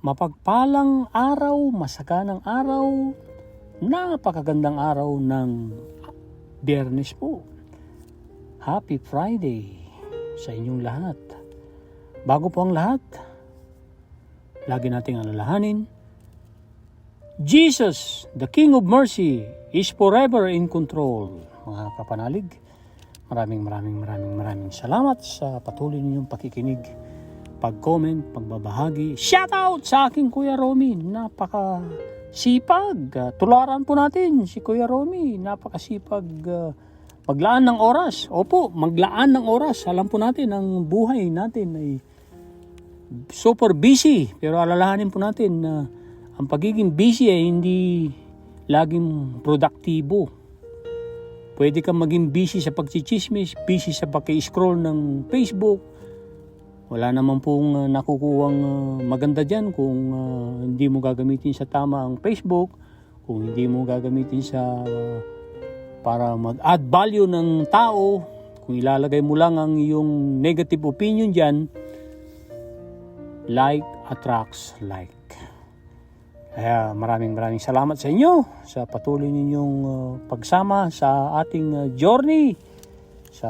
Mapagpalang araw, masaganang araw, napakagandang araw ng Biyernes po. Happy Friday sa inyong lahat. Bago po ang lahat, lagi nating alalahanin, Jesus, the King of Mercy, is forever in control. Mga kapanalig, maraming salamat sa patuloy ninyong pakikinig, pag-comment, pagbabahagi. Shout out sa aking Kuya Romy, napakasipag. Tularan po natin si Kuya Romy, napakasipag maglaan ng oras. Opo, maglaan ng oras. Alam po natin, ang buhay natin ay super busy. Pero alalahanin po natin na ang pagiging busy ay hindi laging produktibo. Pwede kang maging busy sa pagchichismis, busy sa pag-scroll ng Facebook. Wala naman pong nakukuhang maganda dyan kung hindi mo gagamitin sa tama ang Facebook, kung hindi mo gagamitin sa para mag-add value ng tao, kung ilalagay mo lang ang iyong negative opinion dyan, like attracts like. Kaya maraming salamat sa inyo sa patuloy ninyong pagsama sa ating journey sa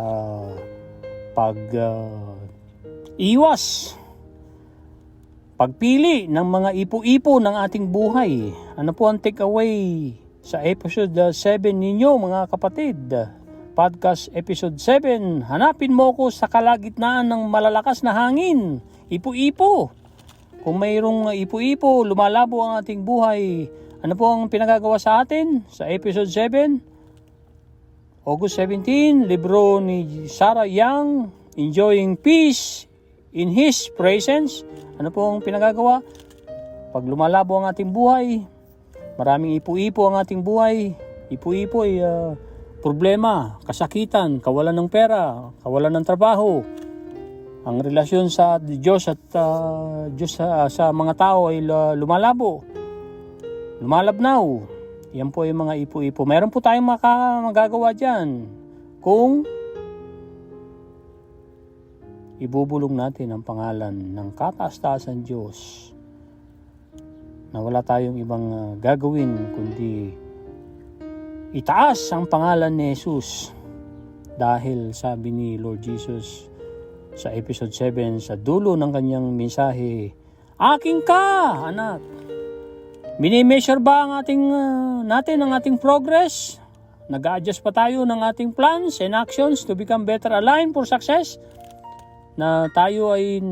iwas, pagpili ng mga ipo-ipo ng ating buhay. Ano po ang takeaway sa episode 7 ninyo mga kapatid? Podcast episode 7, hanapin mo ko sa kalagitnaan ng malalakas na hangin. Ipo-ipo. Kung mayroong ipo-ipo, lumalabo ang ating buhay. Ano po ang pinagagawa sa atin? Sa episode 7, August 17, libro ni Sarah Young, Enjoying Peace in His Presence. Ano po ang pinagagawa? Pag lumalabo ang ating buhay, maraming ipo-ipo ang ating buhay. Ipo-ipo ay problema, kasakitan, kawalan ng pera, kawalan ng trabaho. Ang relasyon sa Diyos at sa mga tao ay lumalabo, lumalabnaw. Yan po yung mga ipo-ipo. Meron po tayong magagawa dyan kung ibubulong natin ang pangalan ng kataas-taasan Diyos, na wala tayong ibang gagawin kundi itaas ang pangalan ni Jesus. Dahil sabi ni Lord Jesus sa episode 7, sa dulo ng kanyang mensahe, aking ka, anak. Mini-measure ba ang natin ang ating progress? Nag-a-adjust pa tayo ng ating plans and actions to become better aligned for success? Na tayo ay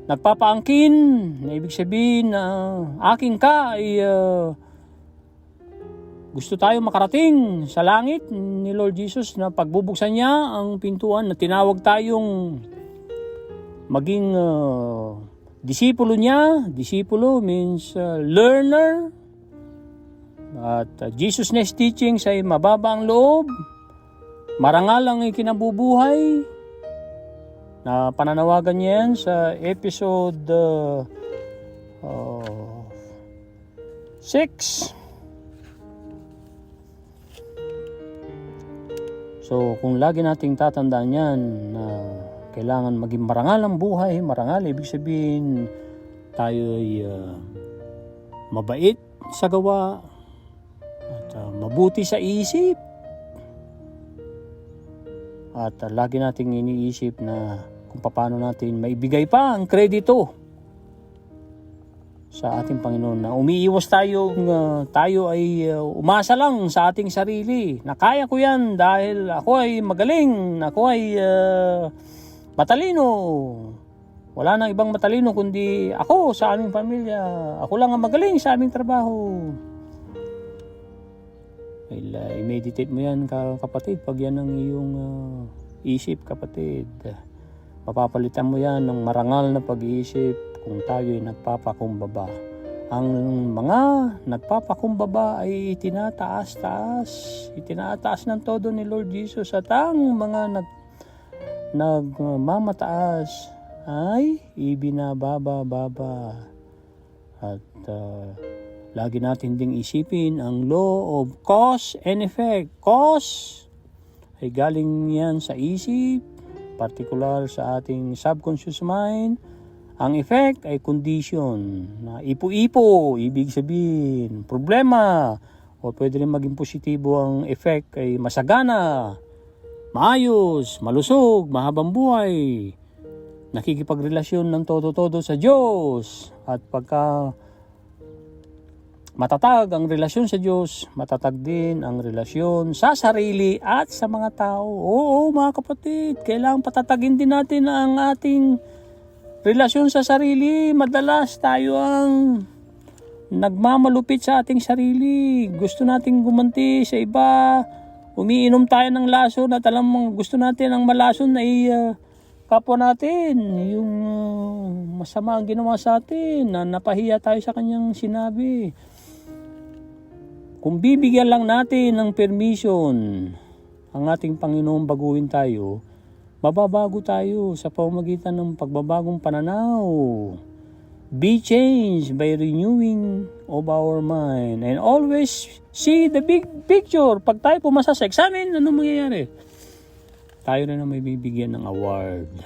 nagpapaangkin, na ibig sabihin na aking ka ay gusto tayo makarating sa langit ni Lord Jesus, na pagbubuksan niya ang pintuan, na tinawag tayong maging disipulo niya. Disipulo means learner. At Jesus' next teachings ay mababa ang loob, marangal ang ikinabubuhay. Na pananawagan niya yan sa episode 6. So, kung lagi nating tatandaan yan na kailangan maging marangal ang buhay, marangal, ibig sabihin tayo ay mabait sa gawa at mabuti sa isip. At lagi nating iniisip na kung paano natin maibigay pa ang kredito sa ating Panginoon, na umiiwas tayo ay umasa lang sa ating sarili na kaya ko yan dahil ako ay magaling, ako ay matalino. Wala nang ibang matalino kundi ako sa aming pamilya. Ako lang ang magaling sa aming trabaho. I-meditate mo yan kapatid. Pag yan ang iyong isip kapatid, mapapalitan mo yan ng marangal na pag-iisip kung tayo ay nagpapakumbaba. Ang mga nagpapakumbaba ay itinataas ng todo ni Lord Jesus, at ang mga nagmamataas ay ibinababa. At lagi natin ding isipin ang law of cause and effect. Cause ay galing yan sa isip, particular sa ating subconscious mind. Ang effect ay condition. Na ipo-ipo, ibig sabihin, problema. O pwede rin maging positibo ang effect ay masagana, maayos, malusog, mahabang buhay. Nakikipagrelasyon ng todo-todo sa Diyos. At pagka matatag ang relasyon sa Diyos, matatag din ang relasyon sa sarili at sa mga tao. Oo, mga kapatid, kailangan patatagin din natin ang ating relasyon sa sarili. Madalas tayo ang nagmamalupit sa ating sarili. Gusto nating gumanti sa iba. Umiinom tayo ng lason at alam mo, gusto natin ang malason ay kapwa natin. Yung masama ang ginawa sa atin, na napahiya tayo sa kanyang sinabi. Kung bibigyan lang natin ng permission ang ating Panginoon baguhin tayo, mababago tayo sa pamamagitan ng pagbabagong pananaw. Be changed by renewing of our mind. And always see the big picture. Pag tayo pumasa sa examen, ano mangyayari? Tayo na may bibigyan ng award.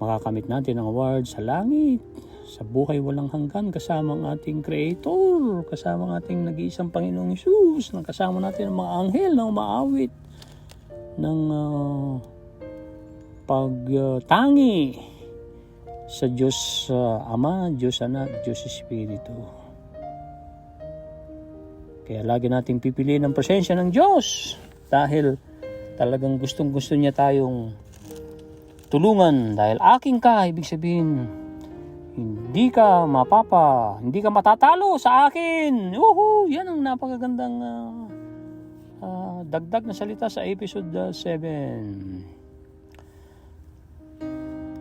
Makakamit natin ang award sa langit. Sa buhay walang hanggan, kasama ang ating Creator, kasama ang ating nag-iisang Panginoong Hesus, kasama natin ang mga anghel na umaawit ng pagtangi sa Diyos Ama, Diyos Anak, Diyos Espiritu. Kaya lagi nating pipiliin ang presensya ng Diyos dahil talagang gustong-gusto niya tayong tulungan. Dahil aking ka, ibig sabihin, hindi ka hindi ka matatalo sa akin. Yan ang napakagandang dagdag na salita sa episode 7.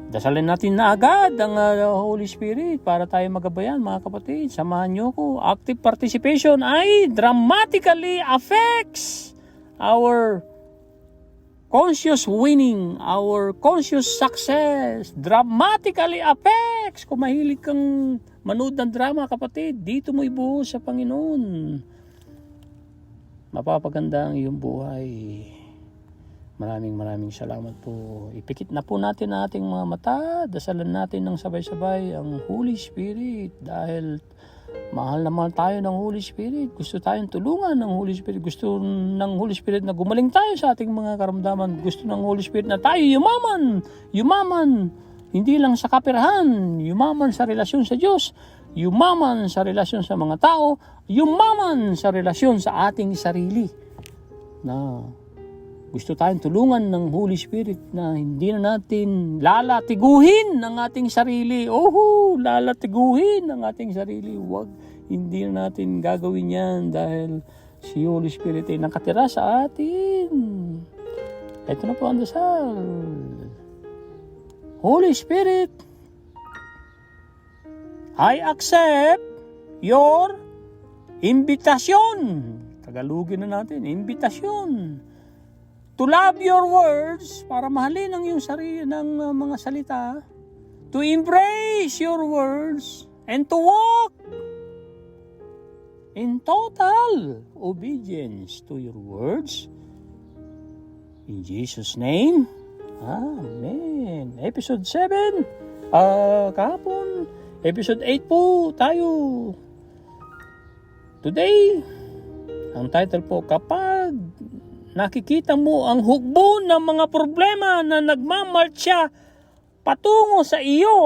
Dasalin natin na agad ang Holy Spirit para tayo magabayan, mga kapatid. Samahan niyo ko. Active participation ay dramatically affects our conscious winning, our conscious success, dramatically affects. Kung mahilig kang manood ng drama, kapatid, dito mo ibuhos sa Panginoon. Mapapaganda ang iyong buhay. Maraming salamat po. Ipikit na po natin ang ating mga mata. Dasalan natin ng sabay-sabay ang Holy Spirit dahil mahal na mahal tayo ng Holy Spirit. Gusto tayong tulungan ng Holy Spirit. Gusto ng Holy Spirit na gumaling tayo sa ating mga karamdaman. Gusto ng Holy Spirit na tayo yumaman. Hindi lang sa kaperahan. Yumaman sa relasyon sa Diyos. Yumaman sa relasyon sa mga tao. Yumaman sa relasyon sa ating sarili. Na gusto tayong tulungan ng Holy Spirit na hindi na natin lalatiguhin ang ating sarili. Lalatiguhin ang ating sarili. Hindi na natin gagawin yan dahil si Holy Spirit ay nakatira sa atin. Ito na po ang dasal. Holy Spirit, I accept your invitation. Tagalogin na natin, invitation. To love your words, para mahalin ang iyong sarili ng mga salita. To embrace your words and to walk in total obedience to your words. In Jesus' name, Amen. Episode 7, kahapon. Episode 8 po tayo. Today, ang title po, kapag nakikita mo ang hukbo ng mga problema na nagmamarcha patungo sa iyo,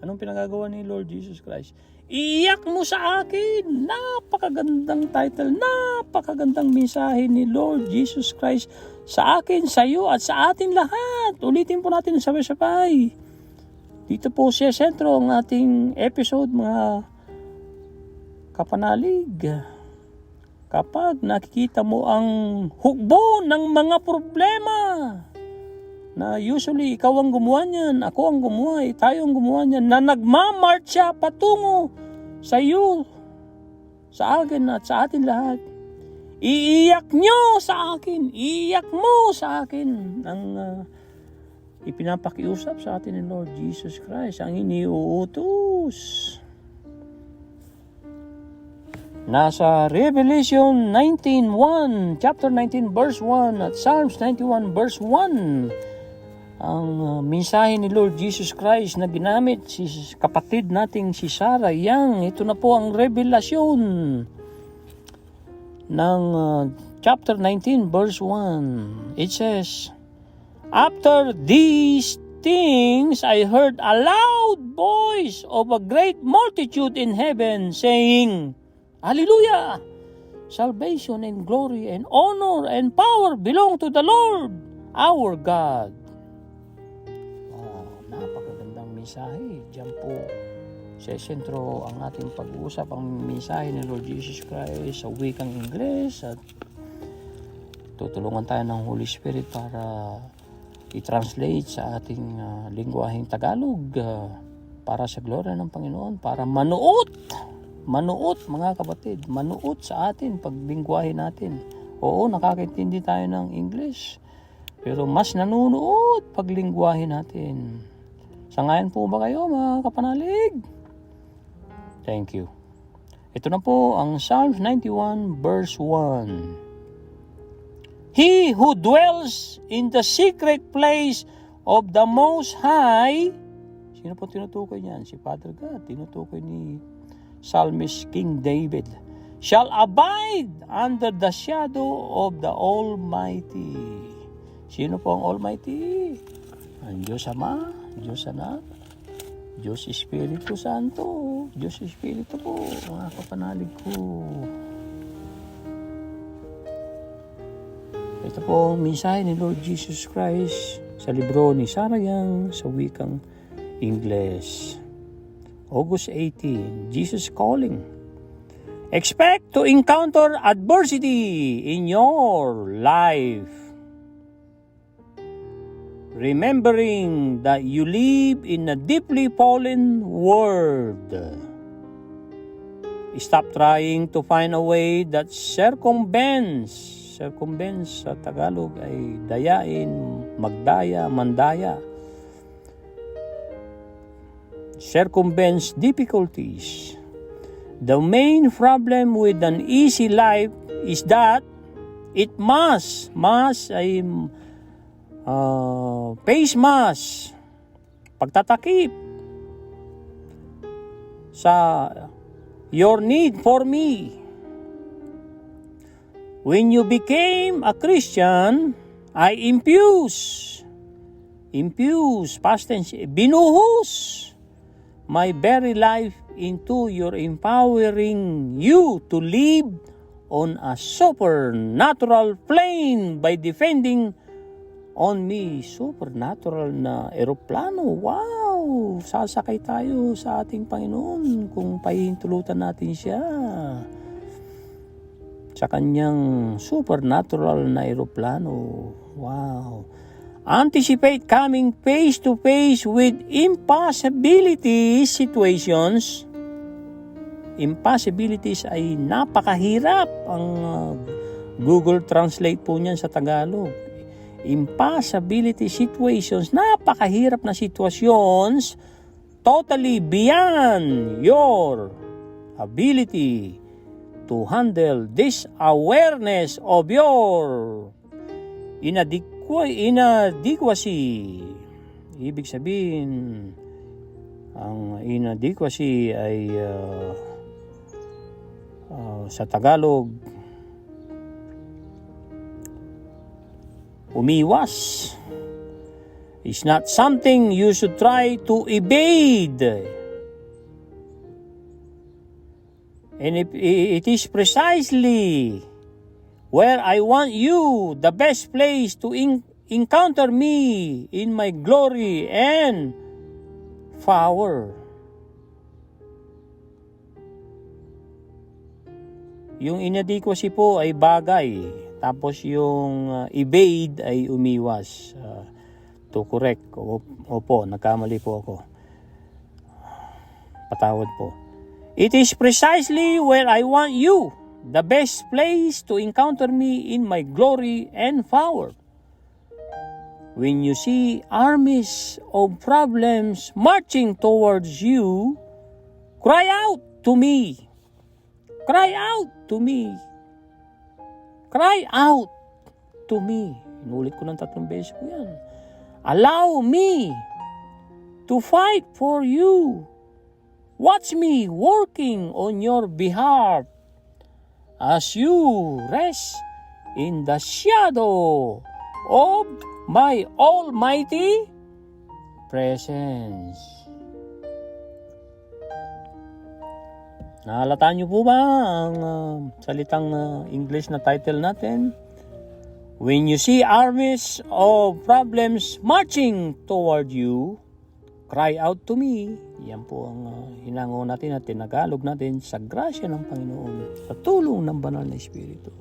anong pinagagawa ni Lord Jesus Christ? Iiyak mo sa akin. Napakagandang title, napakagandang mensahe ni Lord Jesus Christ sa akin, sa iyo at sa atin lahat. Ulitin po natin sabay-sabay. Dito po siya sentro ang ating episode, mga kapanalig. Kapag nakikita mo ang hukbo ng mga problema na usually ikaw ang gumawa niyan, ako ang gumawa, tayo ang gumawa niyan, na nagmamarcha patungo sa iyo, sa akin at sa atin lahat, iiyak nyo sa akin, iiyak mo sa akin ang ipinapakiusap sa atin ni Lord Jesus Christ, ang iniuutos. Nasa Revelation 19:1, chapter 19 verse 1 at Psalms 91 verse 1 ang mensahe ni Lord Jesus Christ na ginamit si kapatid nating si Sarah Young. Ito na po ang revelasyon ng chapter 19 verse 1. It says, "After these things I heard a loud voice of a great multitude in heaven saying, Hallelujah! Salvation and glory and honor and power belong to the Lord our God." Napakagandang mensahe. Diyan po sa sentro ang ating pag-uusap, ang mensahe ni Lord Jesus Christ sa wikang Ingles, at tutulungan tayo ng Holy Spirit para i-translate sa ating lingwaheng Tagalog para sa gloria ng Panginoon, para manuot mga kapatid, manuot sa atin pag lingwahe natin. Oo, nakakaintindi tayo ng English, pero mas nanunuot pag lingwahe natin. Sangayon po ba kayo mga kapanalig? Thank you. Ito na po ang Psalms 91 verse 1. He who dwells in the secret place of the Most High. Sino po tinutukoy niyan? Si Father God. Tinutukoy ni Psalmist King David. Shall abide under the shadow of the Almighty. Sino po ang Almighty? Ang Diyos Ama, Diyos Anak, Diyos Espiritu Santo, Diyos Espiritu po, mga kapanalig ko. Ito po ang mensahe ni Lord Jesus Christ sa libro ni Sarah Young sa wikang Ingles. August 18, Jesus Calling. Expect to encounter adversity in your life. Remembering that you live in a deeply fallen world. Stop trying to find a way that circumvents sa Tagalog ay dayain, magdaya, mandaya. Circumvents difficulties. The main problem with an easy life is that it must ay face mask, pagtatakip sa your need for me. When you became a Christian, I infuse, past tense, binuhos my very life into your empowering you to live on a supernatural plane by defending on me. Supernatural na eroplano. Wow! Sasakay tayo sa ating Panginoon kung pahihintulutan natin siya sa kanyang supernatural na eroplano. Wow! Anticipate coming face to face with impossibility situations. Impossibilities ay napakahirap. Ang Google Translate po niyan sa Tagalog. Impossibility situations, napakahirap na situations, totally beyond your ability to handle. This awareness of your inadequacy. Ibig sabihin, ang inadequacy ay sa Tagalog, umiwas. It's not something you should try to evade. And it is precisely where I want you, the best place to encounter me in my glory and power. Yung inadequacy po ay bagay. Tapos yung evade ay umiwas. To correct. Opo, nagkamali po ako. Patawad po. It is precisely where I want you, the best place to encounter me in my glory and power. When you see armies of problems marching towards you, cry out to me. Cry out to me. Cry out to me. Inulit ko ng 3 beses po yan. Allow me to fight for you. Watch me working on your behalf as you rest in the shadow of my almighty presence. Nahalata niyo po ba ang salitang English na title natin? When you see armies of problems marching toward you, cry out to me. Yan po ang hinango natin at tinagalog natin sa grasya ng Panginoon, sa tulong ng banal na Espiritu.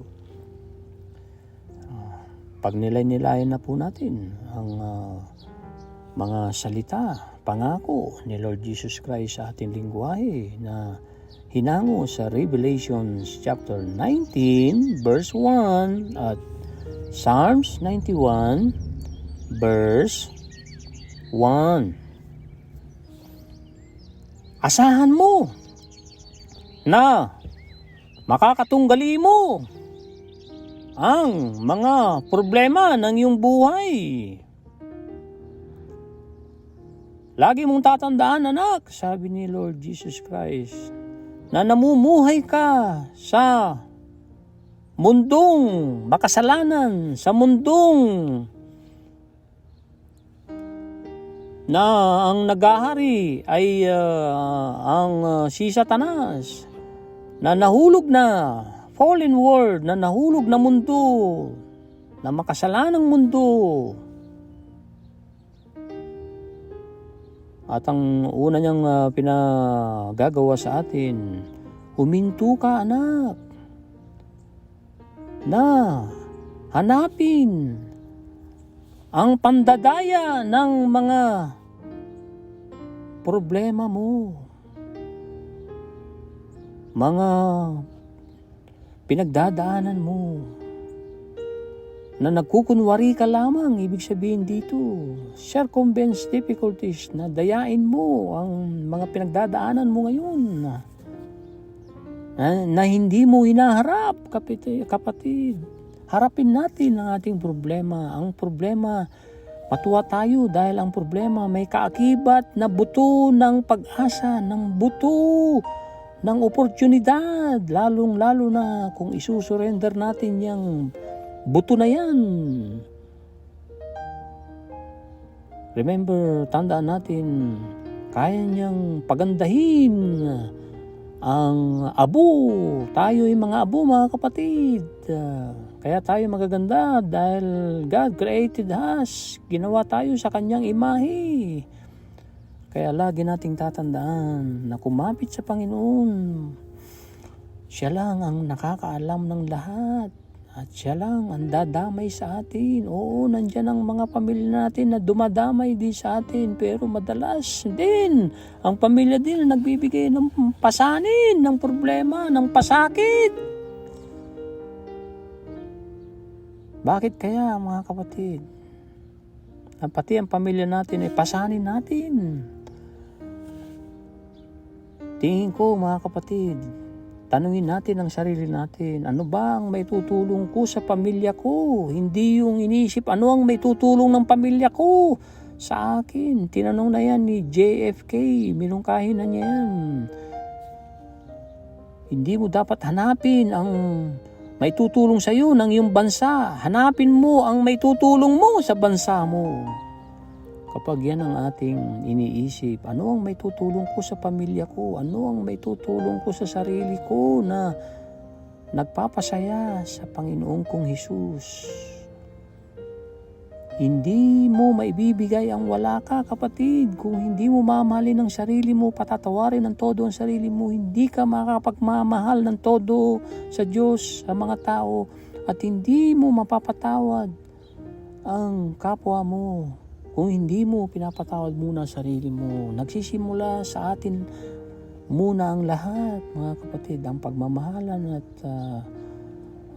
Pag nilay-nilayan na po natin ang mga salita, pangako ni Lord Jesus Christ sa ating lingwahe na hinango sa Revelation chapter 19 verse 1 at Psalms 91 verse 1. Asahan mo na makakatunggali mo ang mga problema ng iyong buhay. Lagi mong tatandaan, anak, sabi ni Lord Jesus Christ, na namumuhay ka sa mundong makasalanan, sa mundong na ang naghahari ay ang si Satanas, na nahulog na, fallen world, na nahulog na mundo, na makasalanang mundo. At ang una niyang pinagagawa sa atin, huminto ka, anak, na hanapin ang pandadaya ng mga problema mo, mga pinagdadaanan mo, na nagkukunwari ka lamang. Ibig sabihin dito, circumvent difficulties, na dayain mo ang mga pinagdadaanan mo ngayon, na hindi mo hinaharap, kapatid. Harapin natin ang ating problema. Ang problema, matuwa tayo dahil ang problema may kaakibat na buto ng pag-asa, ng buto ng oportunidad, lalong-lalo na kung isusurrender natin yung buto na yan. Remember, tandaan natin, kaya niyang pagandahin ang abo. Tayo yung mga abo, mga kapatid. Kaya tayo magaganda dahil God created us. Ginawa tayo sa kanyang imahe. Kaya lagi nating tatandaan na kumapit sa Panginoon. Siya lang ang nakakaalam ng lahat. At siya lang ang dadamay sa atin. Oo, nandyan ang mga pamilya natin na dumadamay din sa atin. Pero madalas din, ang pamilya din na nagbibigay ng pasanin, ng problema, ng pasakit. Bakit kaya, mga kapatid? Pati ang pamilya natin ay pasanin natin. Tingin ko, mga kapatid, tanungin natin ang sarili natin, ano ba ang may tutulong ko sa pamilya ko? Hindi yung iniisip, ano ang may tutulong ng pamilya ko sa akin? Tinanong na yan ni JFK, minungkahin na niya yan. Hindi mo dapat hanapin ang may tutulong sa iyo ng iyong bansa. Hanapin mo ang may tutulong mo sa bansa mo. Kapag yan ang ating iniisip, ano ang may tutulong ko sa pamilya ko? Ano ang may tutulong ko sa sarili ko na nagpapasaya sa Panginoon kong Hesus? Hindi mo maibibigay ang wala ka, kapatid. Kung hindi mo mamahalin ang sarili mo, patatawarin ng todo ang sarili mo, hindi ka makakapagmamahal ng todo sa Diyos, sa mga tao, at hindi mo mapapatawad ang kapwa mo. Kung hindi mo pinapatawad muna ang sarili mo, nagsisimula sa atin muna ang lahat, mga kapatid. Ang pagmamahalan at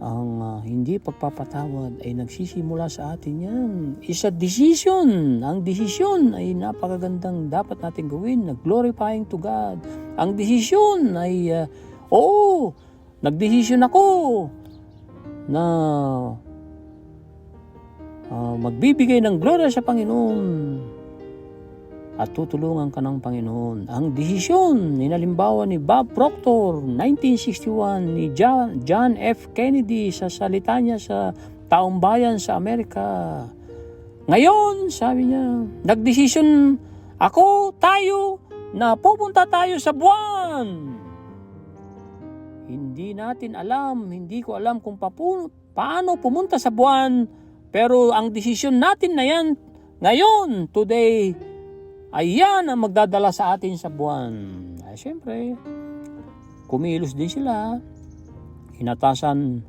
ang hindi pagpapatawad ay nagsisimula sa atin yan. Is a decision. Ang desisyon ay napakagandang dapat natin gawin, na glorifying to God. Ang desisyon ay, nagdesisyon ako na magbibigay ng gloria sa Panginoon at tutulungan ka ng Panginoon. Ang desisyon, halimbawa ni Bob Proctor, 1961, ni John F. Kennedy sa salita niya sa taong bayan sa Amerika. Ngayon, sabi niya, nagdesisyon tayo, na pupunta tayo sa buwan. Hindi natin alam, hindi ko alam kung paano pumunta sa buwan, pero ang desisyon natin na yan, ngayon, today, ay yan ang magdadala sa atin sa buwan. Ay syempre, kumilos din sila. Inatasan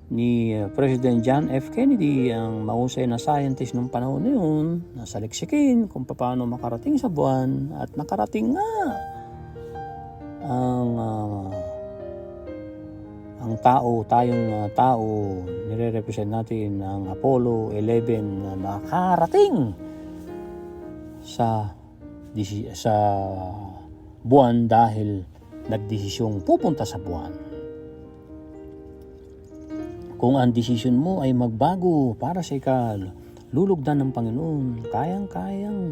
ni President John F. Kennedy ang mahusay na scientist ng panahon na yun, na saliksikin kung paano makarating sa buwan, at nakarating nga ang tayong tao, nire-represent natin ang Apollo 11 na makarating sa buwan dahil nagdesisyong pupunta sa buwan. Kung ang desisyon mo ay magbago para sa lulugdan ng Panginoon, kayang-kayang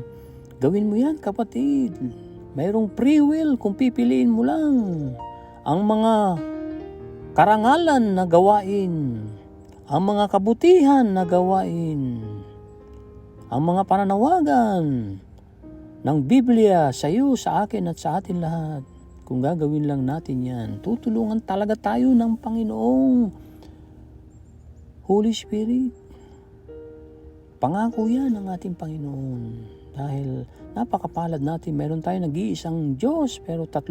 gawin mo yan, kapatid. Mayroong free will kung pipiliin mo lang ang mga karangalan na gawain, ang mga kabutihan na gawain, ang mga pananawagan ng Biblia sa iyo, sa akin at sa atin lahat. Kung gagawin lang natin yan, tutulungan talaga tayo ng Panginoong Holy Spirit. Pangako yan ng ating Panginoon. Dahil napakapalad natin, meron tayong nag-iisang Diyos, pero 3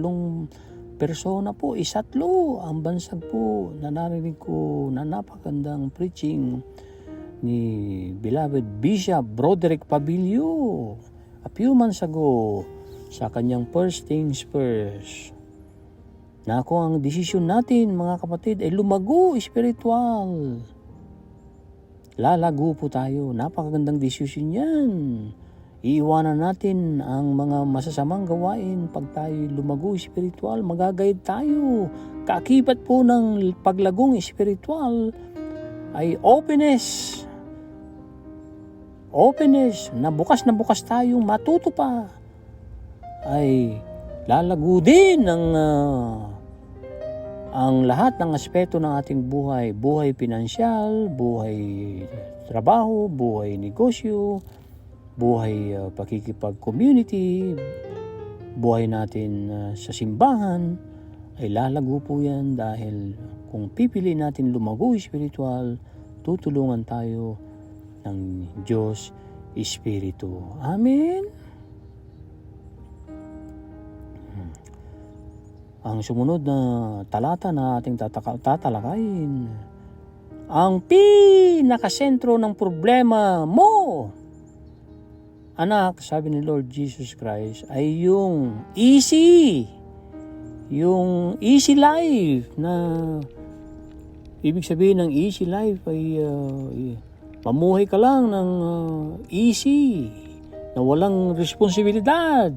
persona po, isatlo ang bansag po na narinig ko na napakagandang preaching ni beloved Bishop Broderick Pabilio a few months ago sa kanyang First Things First, na kung ang desisyon natin, mga kapatid, ay lumago spiritual, lalago po tayo. Napakagandang desisyon yan. Iiwanan natin ang mga masasamang gawain. Pag tayo lumago spiritual, magagayad tayo. Kaakibat po ng paglagong spiritual ay openness, na bukas tayong matuto pa, ay lalago din ang lahat ng aspeto ng ating buhay pinansyal, buhay trabaho, buhay negosyo, buhay pakikipag-community, buhay natin sa simbahan, ay lalago po yan dahil kung pipili natin lumago spiritual, tutulungan tayo ng Diyos Espiritu. Amen? Ang sumunod na talata na ating tatalakayin, ang pinakasentro ng problema mo, anak, sabi ni Lord Jesus Christ, ay yung easy life, na ibig sabihin ng easy life ay mamuhay ka lang ng easy, na walang responsibilidad,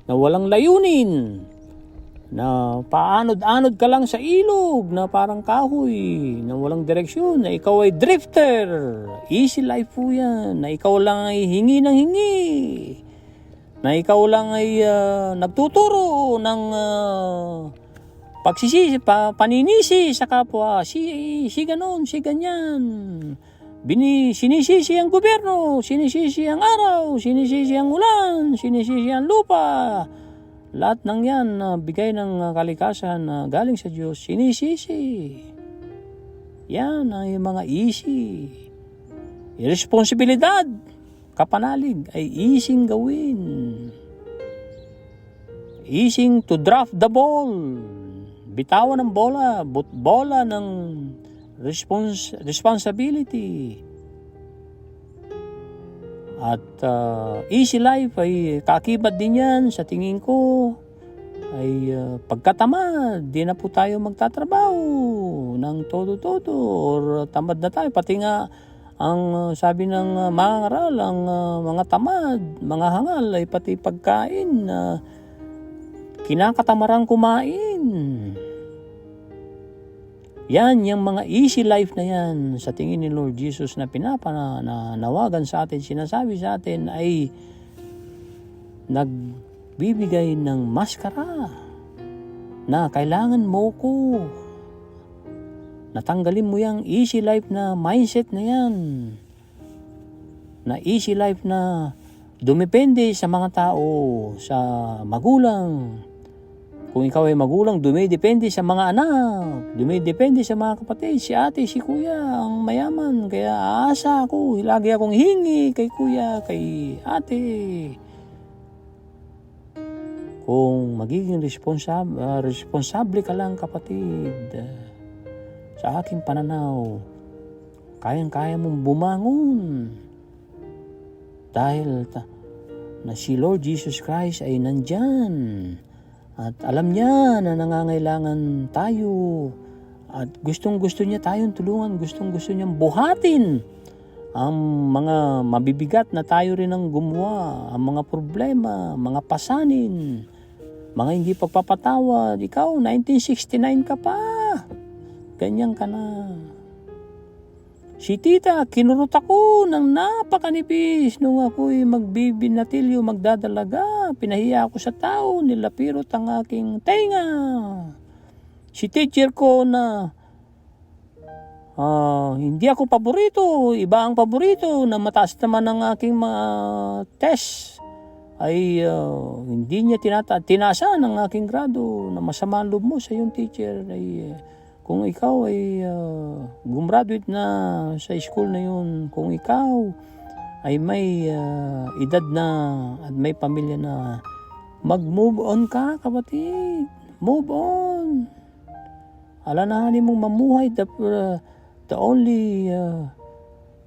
na walang layunin, na paanod-anod ka lang sa ilog na parang kahoy, na walang direksyon, na ikaw ay drifter. Easy life po yan, na ikaw lang ay hingi ng hingi, na ikaw lang ay nagtuturo ng pagsisisi, paninisi sa kapwa, si ganon, si ganyan. Sinisisi ang gobyerno, sinisisi ang araw, sinisisi ang ulan, sinisisi ang lupa. Lahat ng yan na bigay ng kalikasan na galing sa Diyos, sinisisi. Yan ay mga easy. Irresponsibilidad, kapanalig, ay easing gawin. Easing to draft the ball. Bitawan ng bola ng responsibility. At easy life ay kaakibat din yan sa tingin ko ay pagkatamad. Di na po tayo magtatrabaho ng todo-todo, or tamad na tayo. Pati nga ang sabi ng mga ngaral, ang mga tamad, mga hangal ay pati pagkain na kinakatamarang kumain. Yan, yung mga easy life na yan, sa tingin ni Lord Jesus na pinapanawagan sa atin, sinasabi sa atin ay nagbibigay ng maskara na kailangan mo ko. Natanggalin mo yung easy life na mindset na yan. Na easy life na dumepende sa mga tao, sa magulang. Kung ikaw ay magulang, dumidepende sa mga anak, dumidepende sa mga kapatid, si ate, si kuya, ang mayaman. Kaya aasa ako, lagi akong hingi kay kuya, kay ate. Kung magiging responsable ka lang, kapatid, sa aking pananaw, kayang-kaya mong bumangon. Dahil na si Lord Jesus Christ ay nandyan. At alam niya na nangangailangan tayo. At gustong-gusto niya tayong tulungan. Gustong-gusto niyang buhatin ang mga mabibigat na tayo rin ang gumawa. Ang mga problema, mga pasanin, mga hindi pagpapatawad. Ikaw, 1969 ka pa. Ganyan ka na. Si tita, kinurot ako ng napakanipis nung ako'y magbibinatilyo, magdadalaga. Pinahiya ako sa tao, nilapirot ang aking tenga. Si teacher ko na hindi ako paborito, iba ang paborito, na mataas naman ang aking mga test, ay hindi niya tinasa ng aking grado, na masama ang loob mo sa iyong teacher. Ay kung ikaw ay gumraduate na sa school na yun, kung ikaw ay may edad na at may pamilya na, mag-move on ka, kapatid. Move on. Alanahanin mong mamuhay. The only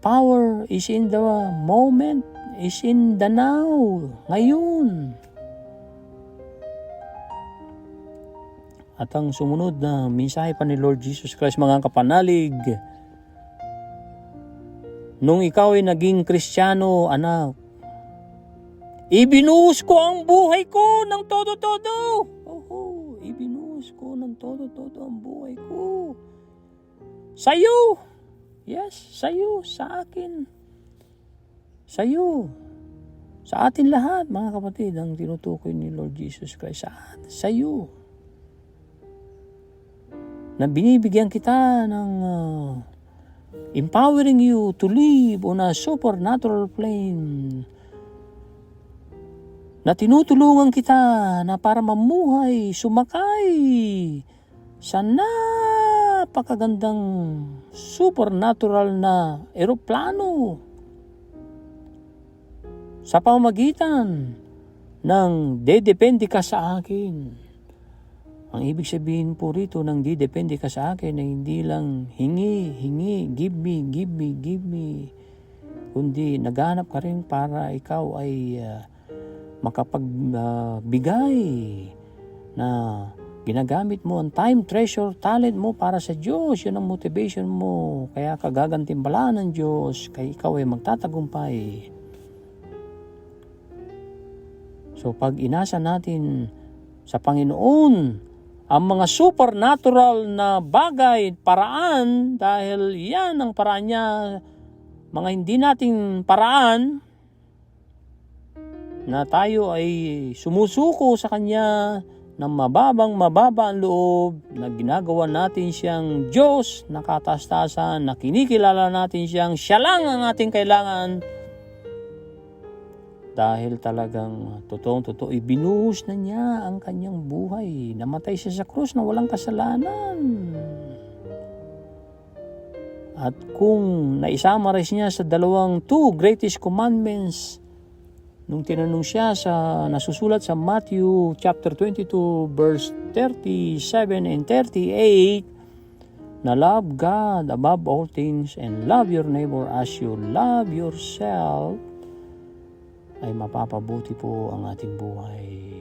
power is in the moment, is in the now. Ngayon. At ang sumunod na mensahe pa ni Lord Jesus Christ, mga kapanalig, nung ikaw ay naging Kristiyano, anak, ibinuhos ko ang buhay ko ng todo-todo. Ibinuhos ko ng todo-todo ang buhay ko. Sa'yo. Yes, sa'yo, sa akin. Sa'yo. Sa atin lahat, mga kapatid, ang tinutukoy ni Lord Jesus Christ. Sa'yo. Na binibigyan kita ng empowering you to live on a supernatural plane. Na tinutulungan kita na para mamuhay, sumakay sa napakagandang supernatural na eroplano sa pamamagitan ng dedepende ka sa akin. Ang ibig sabihin po rito ng depende ka sa akin ay hindi lang hingi, give me. Kundi naghanap ka rin para ikaw ay makapagbigay na ginagamit mo ang time, treasure, talent mo para sa Diyos. Yun ang motivation mo. Kaya kagagantimbalaan ng Diyos, kaya ikaw ay magtatagumpay. So pag inasa natin sa Panginoon ang mga supernatural na bagay, paraan, dahil yan ang paraan niya, mga hindi nating paraan, na tayo ay sumusuko sa Kanya ng mababa ang loob, na ginagawa natin siyang Diyos na kataas-taasan, na kinikilala natin siyang siya lang ang ating kailangan. Dahil talagang totoong-totoo, ibinuhos na niya ang kanyang buhay. Namatay siya sa krus na walang kasalanan. At kung naisummarize niya sa two greatest commandments, nung tinanong siya sa nasusulat sa Matthew chapter 22 verse 37 and 38, na love God above all things and love your neighbor as you love yourself, ay mapapabuti po ang ating buhay.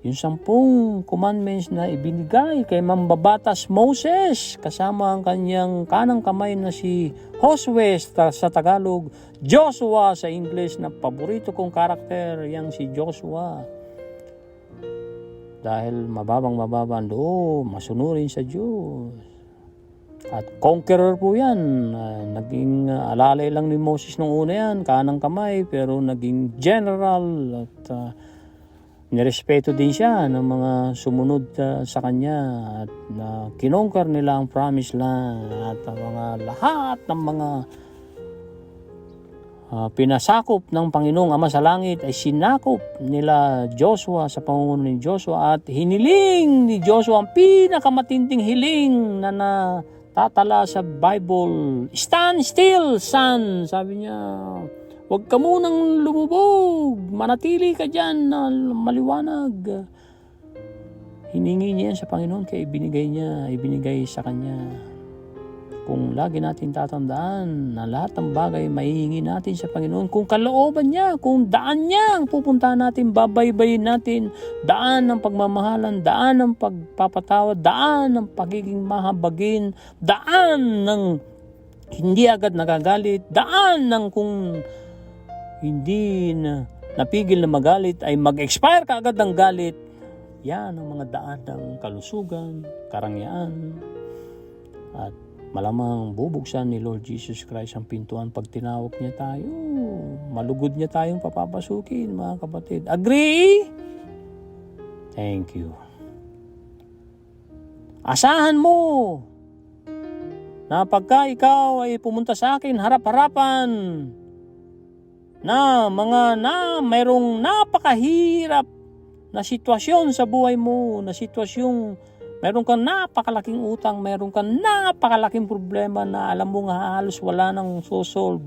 Yung 10 commandments na ibinigay kay Mambabatas Moses, kasama ang kanyang kanang kamay na si Josue sa Tagalog, Joshua sa English, na paborito kong karakter, yang si Joshua. Dahil mababa ang loob, masunurin sa Diyos. At conqueror po yan. Naging alalay lang ni Moses nung una yan, kanang kamay, pero naging general at nirespeto din siya ng mga sumunod sa kanya at kinonquer nila ang promised land at ang mga lahat ng mga pinasakop ng Panginoong Ama sa langit ay sinakop nila Joshua sa pamumuno ni Joshua at hiniling ni Joshua ang pinakamatinding hiling na natatala sa Bible. Stand still, son, sabi niya. Huwag ka munang lumubog. Manatili ka dyan na maliwanag. Hiningi niya yan sa Panginoon kaya ibinigay sa kanya. Kung lagi natin tatandaan na lahat ng bagay maihingi natin sa Panginoon, kung kalooban niya, kung daan niya ang pupuntahan natin, babaybayin natin, daan ng pagmamahalan, daan ng pagpapatawad, daan ng pagiging mahabagin, daan ng hindi agad nagagalit, daan ng kung hindi napigil na magalit ay mag-expire ka agad ng galit. Yan ang mga daan ng kalusugan, karangyaan, at malamang bubuksan ni Lord Jesus Christ ang pintuan pag tinawag niya tayo. Malugod niya tayong papapasukin, mga kapatid. Agree? Thank you. Asahan mo na pagka ikaw ay pumunta sa akin harap-harapan na mayroong napakahirap na sitwasyon sa buhay mo, na sitwasyong meron kang napakalaking utang, meron kang napakalaking problema na alam mo nga halos wala nang sosolve.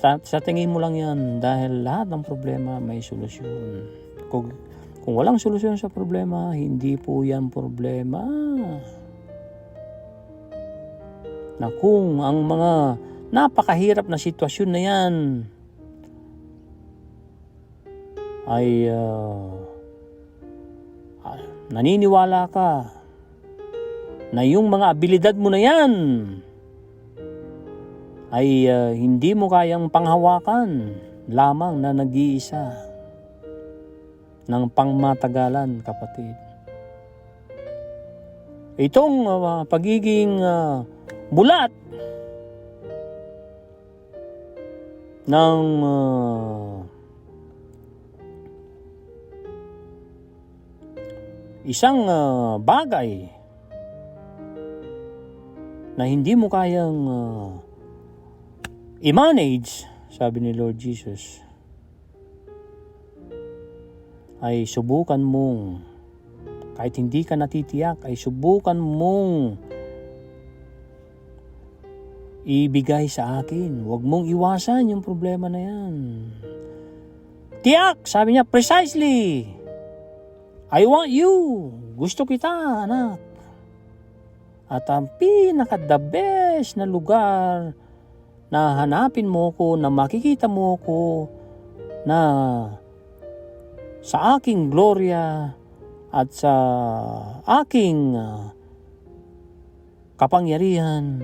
Sa tingin mo lang yan dahil lahat ng problema may solusyon. Kung walang solusyon sa problema, hindi po yan problema. Na kung ang mga napakahirap na sitwasyon na yan ay naniniwala ka na yung mga abilidad mo na yan ay hindi mo kayang panghawakan lamang na nag-iisa ng pangmatagalan, kapatid. Itong pagiging bulat ng isang bagay na hindi mo kayang i-manage, sabi ni Lord Jesus, ay subukan mong, kahit hindi ka natitiyak, ay subukan mong ibigay sa akin. Huwag mong iwasan yung problema na yan. Tiyak, sabi niya, precisely. I want you. Gusto kita, anak. At ang pinaka-the best na lugar na hanapin mo ko, na makikita mo ko, na sa aking gloria at sa aking kapangyarihan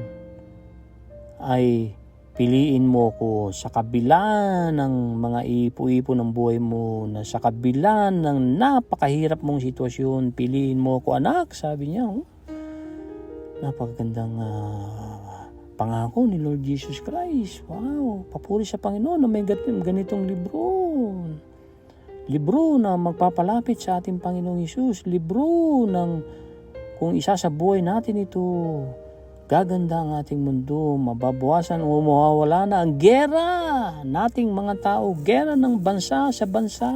ay piliin mo ko sa kabila ng mga ipo-ipo ng buhay mo, na sa kabila ng napakahirap mong sitwasyon, piliin mo ko, anak, sabi niya. Napakagandang pangako ni Lord Jesus Christ. Wow, papuri sa Panginoon na may ganitong libro. Libro na magpapalapit sa ating Panginoong Hesus. Libro ng kung isa sa buhay natin ito, gaganda ang ating mundo, mababawasan o mawawala na ang gera nating mga tao, gera ng bansa sa bansa.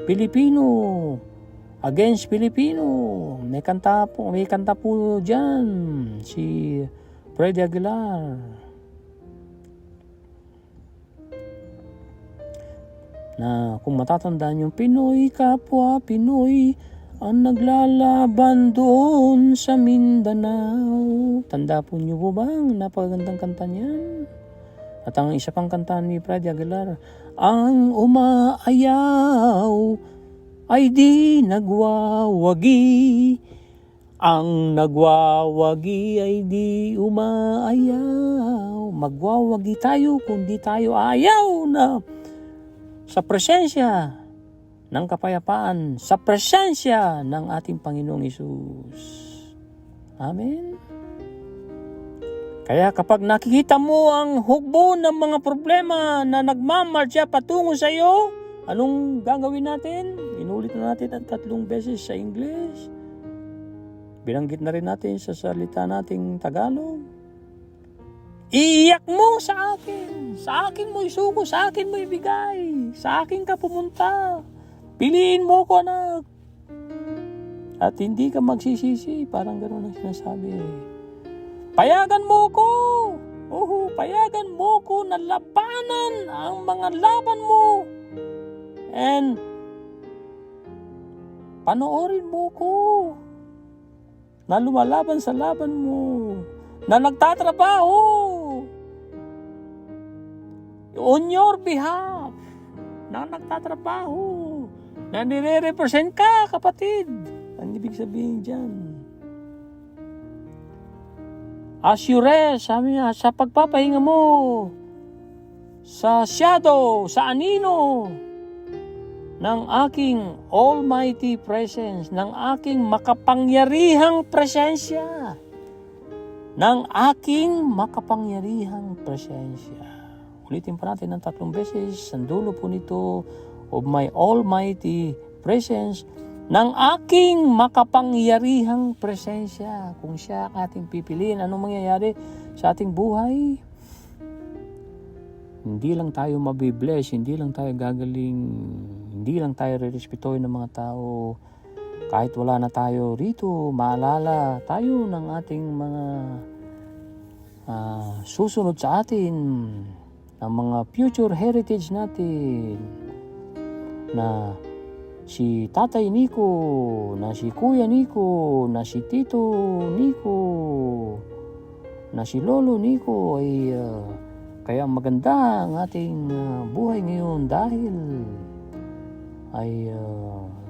Pilipino against Pilipino. May kanta po dyan, si Freddy Aguilar. Na kung matatandaan yung Pinoy kapwa Pinoy ang naglalaban doon sa Mindanao. Tanda po niyo po ba ang napakagandang kanta niyan? At ang isa pang kanta ni Freddy Aguilar, ang umaayaw ay di nagwawagi. Ang nagwawagi ay di umaayaw. Magwawagi tayo kung di tayo ayaw na sa presensya ng kapayapaan, sa presensya ng ating Panginoong Hesus. Amen. Kaya kapag nakikita mo ang hugbo ng mga problema na nagmamarcha patungo sa iyo, anong gagawin natin? Inulit na natin ang 3 beses sa English. Binanggit na rin natin sa salita nating Tagalog. Iiyak mo sa akin. Sa akin mo isuko, sa akin mo ibigay. Sa akin ka pumunta. Piliin mo ko, anak. At hindi ka magsisisi. Parang gano'n ang sinasabi. Payagan mo ko. Payagan mo ko na labanan ang mga laban mo. And panoorin mo ko na lumalaban sa laban mo. Na nagtatrabaho on your behalf. Na nagtatrabaho. Na nire-represent ka, kapatid. Ang ibig sabihin dyan. As you rest, sabi niya, sa pagpapahinga mo, sa shadow, sa anino, ng aking almighty presence, ng aking makapangyarihang presensya, ng aking makapangyarihang presensya. Ulitin pa natin ng 3 beses, ang dulo po nito, of my almighty presence, ng aking makapangyarihang presensya. Kung siya ating pipiliin, anong mangyayari sa ating buhay? Hindi lang tayo mabibless, hindi lang tayo gagaling, hindi lang tayo re-respetuhin ng mga tao. Kahit wala na tayo rito, maalala tayo ng ating mga susunod sa atin, ng mga future heritage natin, na si Tatay Nico, na si Kuya Nico, na si Tito Nico, na si Lolo Nico ay kaya maganda ang ating buhay ngayon dahil ay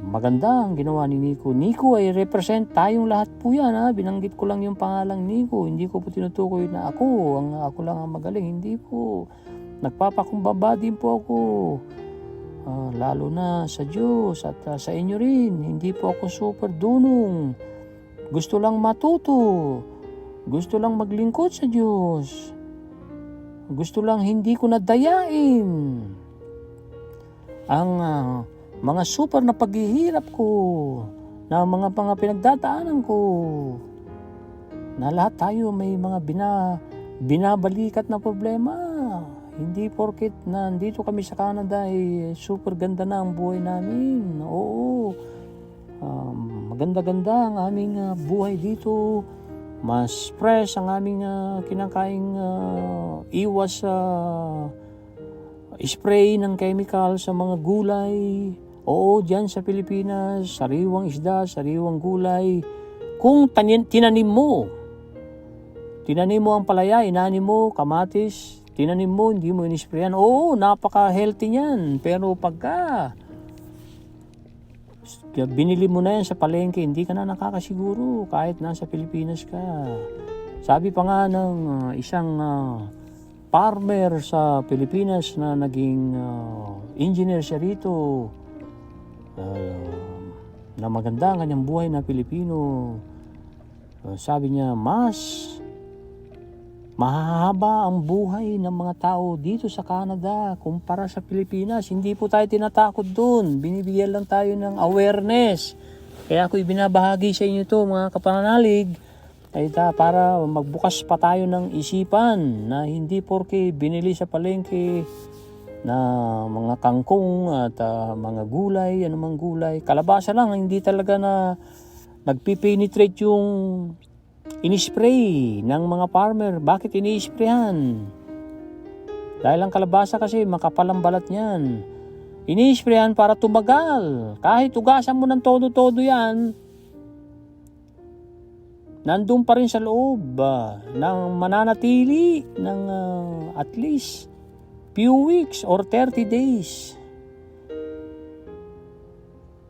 maganda ang ginawa ni Nico. Nico ay represent tayong lahat po yan. Binanggit ko lang yung pangalang Nico. Hindi ko po tinutukoy na ako lang ang magaling. Hindi po. Nagpapakumbaba din po ako. Lalo na sa Diyos at sa inyo rin. Hindi po ako super dunong. Gusto lang matuto. Gusto lang maglingkod sa Diyos. Gusto lang hindi ko nadayain ang mga super na paghihirap ko, na mga pinagdadaanan ko, na lahat tayo may mga binabalikat na problema. Hindi porket na nandito kami sa Canada ay super ganda na ang buhay namin. Oo, maganda-ganda ang aming buhay dito. Mas fresh ang aming kinakaing iwas sa spray ng chemical sa mga gulay. Oo, dyan sa Pilipinas, sariwang isda, sariwang gulay. Kung tinanim mo ang palaya, inanim mo, kamatis, tinanim mo, hindi mo inisprayan. Oo, napaka-healthy niyan. Pero pagka binili mo na yan sa palengke, hindi ka na nakakasiguro kahit nasa Pilipinas ka. Sabi pa nga ng isang farmer sa Pilipinas na naging engineer siya rito, na maganda ang kanyang buhay na Pilipino. Sabi niya, mas mahahaba ang buhay ng mga tao dito sa Canada kumpara sa Pilipinas. Hindi po tayo tinatakot doon. Binibigyan lang tayo ng awareness. Kaya ako ibinabahagi sa inyo to, mga kapananalig, ay para magbukas pa tayo ng isipan na hindi porke binili sa palengke na mga kangkong at mga gulay, anumang gulay. Kalabasa lang, hindi talaga na nagpipenetrate yung inispray ng mga farmer. Bakit ini-sprayhan? Dahil ang kalabasa kasi makapal ang balat niyan. Ini-sprayhan para tumagal. Kahit ugasan mo ng todo-todo yan, nandun pa rin sa loob ng mananatili ng at least few weeks or 30 days.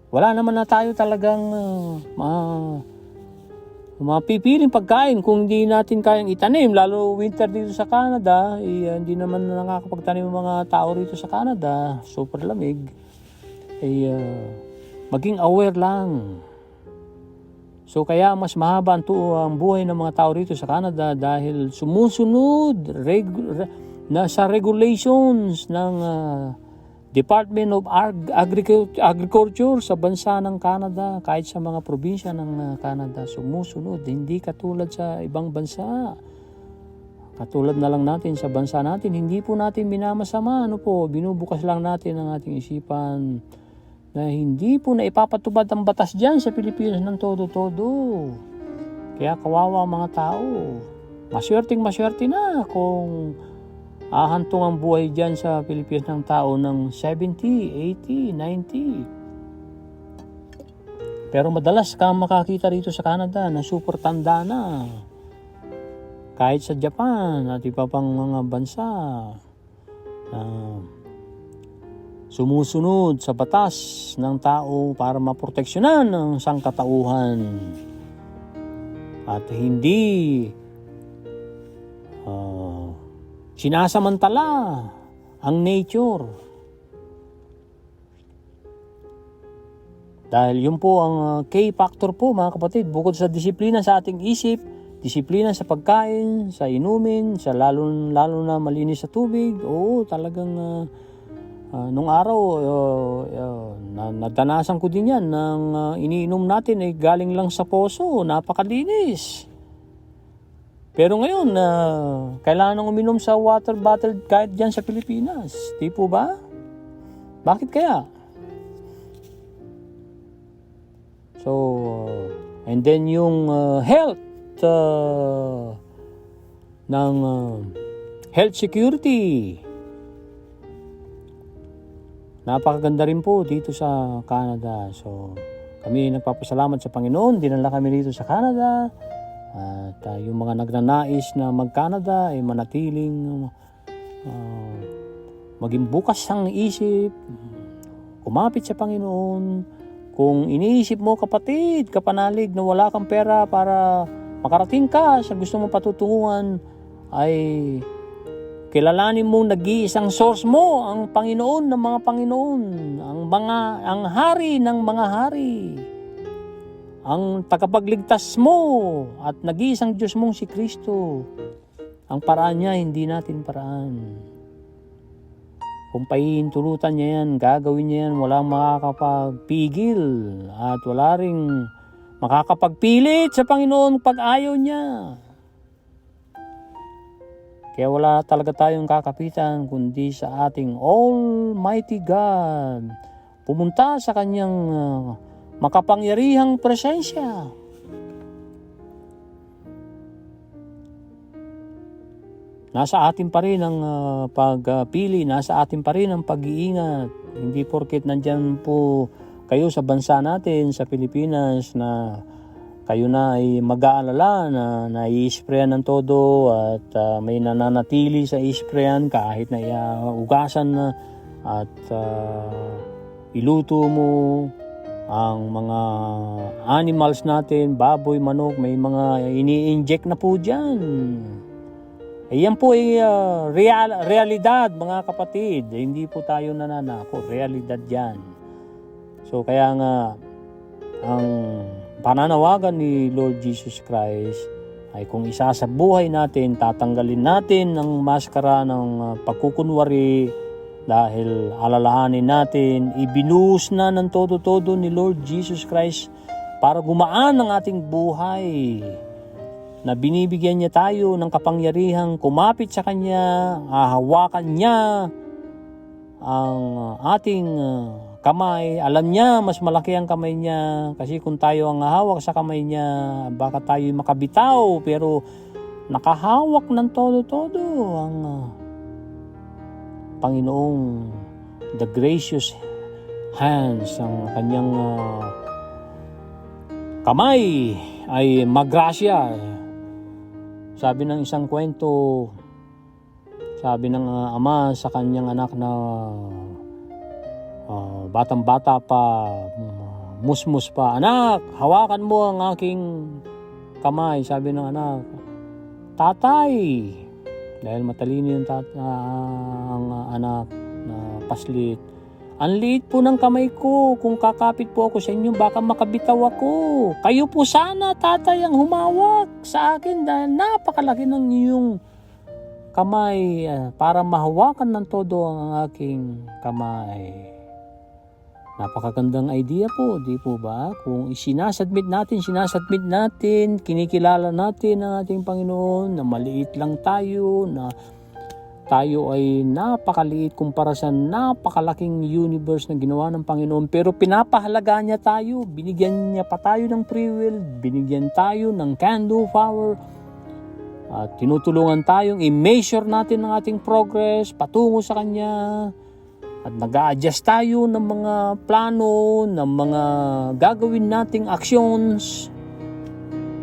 Wala naman na tayo talagang mapipiling pagkain kung hindi natin kayang itanim. Lalo winter dito sa Canada, hindi naman nakakapagtanim ng mga tao rito sa Canada. Super lamig. Maging aware lang So kaya mas mahaba ang buhay ng mga tao rito sa Canada dahil sumusunod sa regulations ng Department of Agriculture sa bansa ng Canada, kahit sa mga probinsya ng Canada, sumusunod. Hindi katulad sa ibang bansa. Katulad na lang natin sa bansa natin, hindi po natin minamasama. Binubukas lang natin ang ating isipan na hindi po na ipapatubad ang batas dyan sa Pilipinas ng todo-todo. Kaya kawawa mga tao. Maswerte na kung ahantong ang buhay dyan sa Pilipinas ng tao ng 70, 80, 90. Pero madalas ka makakita rito sa Canada na super tanda na. Kahit sa Japan at iba pang mga bansa na sumusunod sa batas ng tao para maproteksyonan ang sangkatauhan at hindi sinasamantala ang nature. Dahil yun po ang K-factor po mga kapatid, bukod sa disiplina sa ating isip, disiplina sa pagkain, sa inumin, sa lalo na malinis sa tubig. Oo, talagang nung araw nadanasan ko din yan ng iniinom natin ay galing lang sa poso, napakalinis. Pero ngayon kailangan nang uminom sa water bottle kahit dyan sa Pilipinas, di po ba? Bakit kaya? So and then yung health ng health security, napakaganda rin po dito sa Canada. So kami nagpapasalamat sa Panginoon, dinala kami dito sa Canada. At yung mga nagnanais na mag-Canada ay manatiling maging bukas ang isip, kumapit sa Panginoon. Kung iniisip mo kapatid, kapanalig na wala kang pera para makarating ka sa gusto mong patutunguhan, ay kilalanin mo nag-iisang source mo, ang Panginoon ng mga Panginoon, ang hari ng mga hari, ang tagapagligtas mo at nag-iisang Diyos mong si Kristo. Ang paraan niya, hindi natin paraan. Kung pahihintulutan niya yan, gagawin niya yan, walang makakapagpigil at wala ring makakapagpilit sa Panginoon pag ayaw niya. Kaya wala talaga tayong kakapitan kundi sa ating Almighty God. Pumunta sa kanyang makapangyarihang presensya. Nasa atin pa rin ang pagpili, nasa atin pa rin ang pag-iingat. Hindi porket nandyan po kayo sa bansa natin, sa Pilipinas, na kayo na ay mag-aalala na nai-sprayan ng todo at may nananatili sa isprayan kahit na ugasan na at iluto mo ang mga animals natin, baboy, manok, may mga ini-inject na po dyan. Ayan po ay realidad mga kapatid. Hindi po tayo nananako, realidad yan. So kaya nga ang pananawagan ni Lord Jesus Christ ay kung isa sa buhay natin, tatanggalin natin ang maskara ng pagkukunwari dahil alalahanin natin, ibinuhos na ng todo-todo ni Lord Jesus Christ para gumaan ang ating buhay. Na binibigyan niya tayo ng kapangyarihang kumapit sa Kanya, hahawakan niya ang ating kamay. Alam niya, mas malaki ang kamay niya kasi kung tayo ang hawak sa kamay niya, baka tayo makabitaw, pero nakahawak ng todo-todo ang Panginoong the gracious hands, ang kanyang kamay ay magrasya. Sabi ng isang kwento, sabi ng ama sa kanyang anak na batang-bata pa, musmus pa, "Anak, hawakan mo ang aking kamay." Sabi ng anak, "Tatay," dahil matalino yung ang anak na paslit, Ang liit po ng kamay ko. Kung kakapit po ako sa inyo, baka makabitaw ako. Kayo po sana, tatay, ang humawak sa akin dahil napakalaki ng inyong kamay para mahawakan ng todo ang aking kamay. Napakagandang idea po, di po ba? Kung sinasubmit natin, kinikilala natin ang ating Panginoon na maliit lang tayo, na tayo ay napakaliit kumpara sa napakalaking universe na ginawa ng Panginoon. Pero pinapahalaga niya tayo, binigyan niya pa tayo ng free will, binigyan tayo ng can-do power, at tinutulungan tayong i-measure natin ang ating progress patungo sa Kanya. At nag-a-adjust tayo ng mga plano, ng mga gagawin nating actions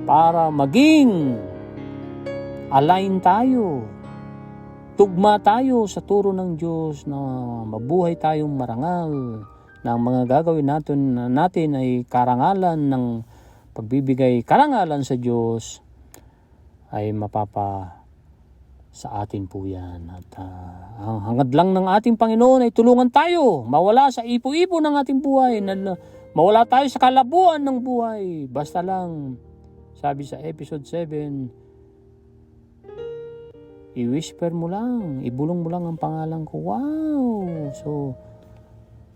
para maging align tayo. Tugma tayo sa turo ng Diyos na mabuhay tayong marangal, na ang mga gagawin natin ay karangalan ng pagbibigay karangalan sa Diyos ay mapapa sa atin po yan. At ang hangad lang ng ating Panginoon ay tulungan tayo mawala sa ipo-ipo ng ating buhay, na mawala tayo sa kalabuan ng buhay. Basta lang, sabi sa episode 7, i-whisper mo lang, ibulong mo lang ang pangalan ko. Wow! So,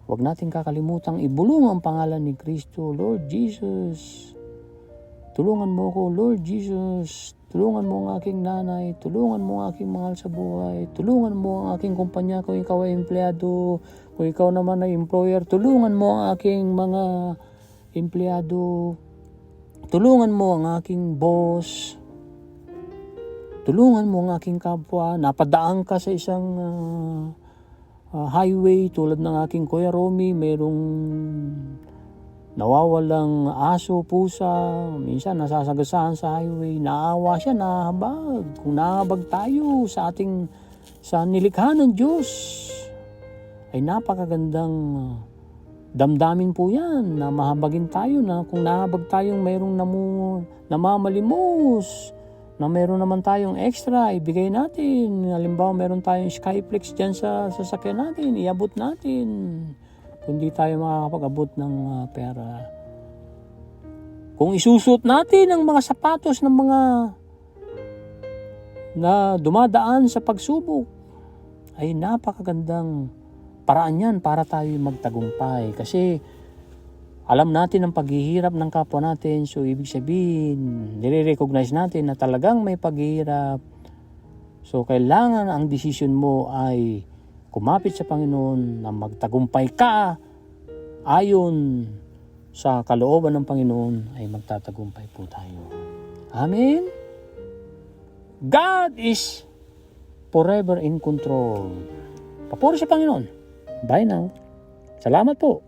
wag natin kakalimutang ibulong ang pangalan ni Kristo. Lord Jesus, tulungan mo ko, Lord Jesus. Tulungan mo ang aking nanay, tulungan mo ang aking mahal sa buhay, tulungan mo ang aking kumpanya kung ikaw ay empleyado, kung ikaw naman ay employer, tulungan mo ang aking mga empleyado, tulungan mo ang aking boss, tulungan mo ang aking kapwa. Napadaan ka sa isang highway tulad ng aking Kuya Romy, merong nawawalang aso, pusa, minsan nasasagasaan sa highway, naawa siya, nahabag. Kung nahabag tayo sa nilikha ng Diyos, ay napakagandang damdamin po yan, na mahabagin tayo, na kung nahabag tayong mayroong namamalimos, na mayroon naman tayong extra, ibigay natin. Halimbawa, mayroon tayong Skyflex dyan sa sasakyan natin, iabot natin. Hindi tayo makakapag-abot ng pera. Kung isusot natin ang mga sapatos ng mga na dumadaan sa pagsubok, ay napakagandang paraan yan para tayo magtagumpay. Kasi alam natin ang paghihirap ng kapwa natin. So ibig sabihin, nire-recognize natin na talagang may paghihirap. So kailangan ang decision mo ay kumapit sa Panginoon, na magtagumpay ka ayon sa kalooban ng Panginoon, ay magtatagumpay po tayo. Amen? God is forever in control. Papuri sa Panginoon. Bye now. Salamat po.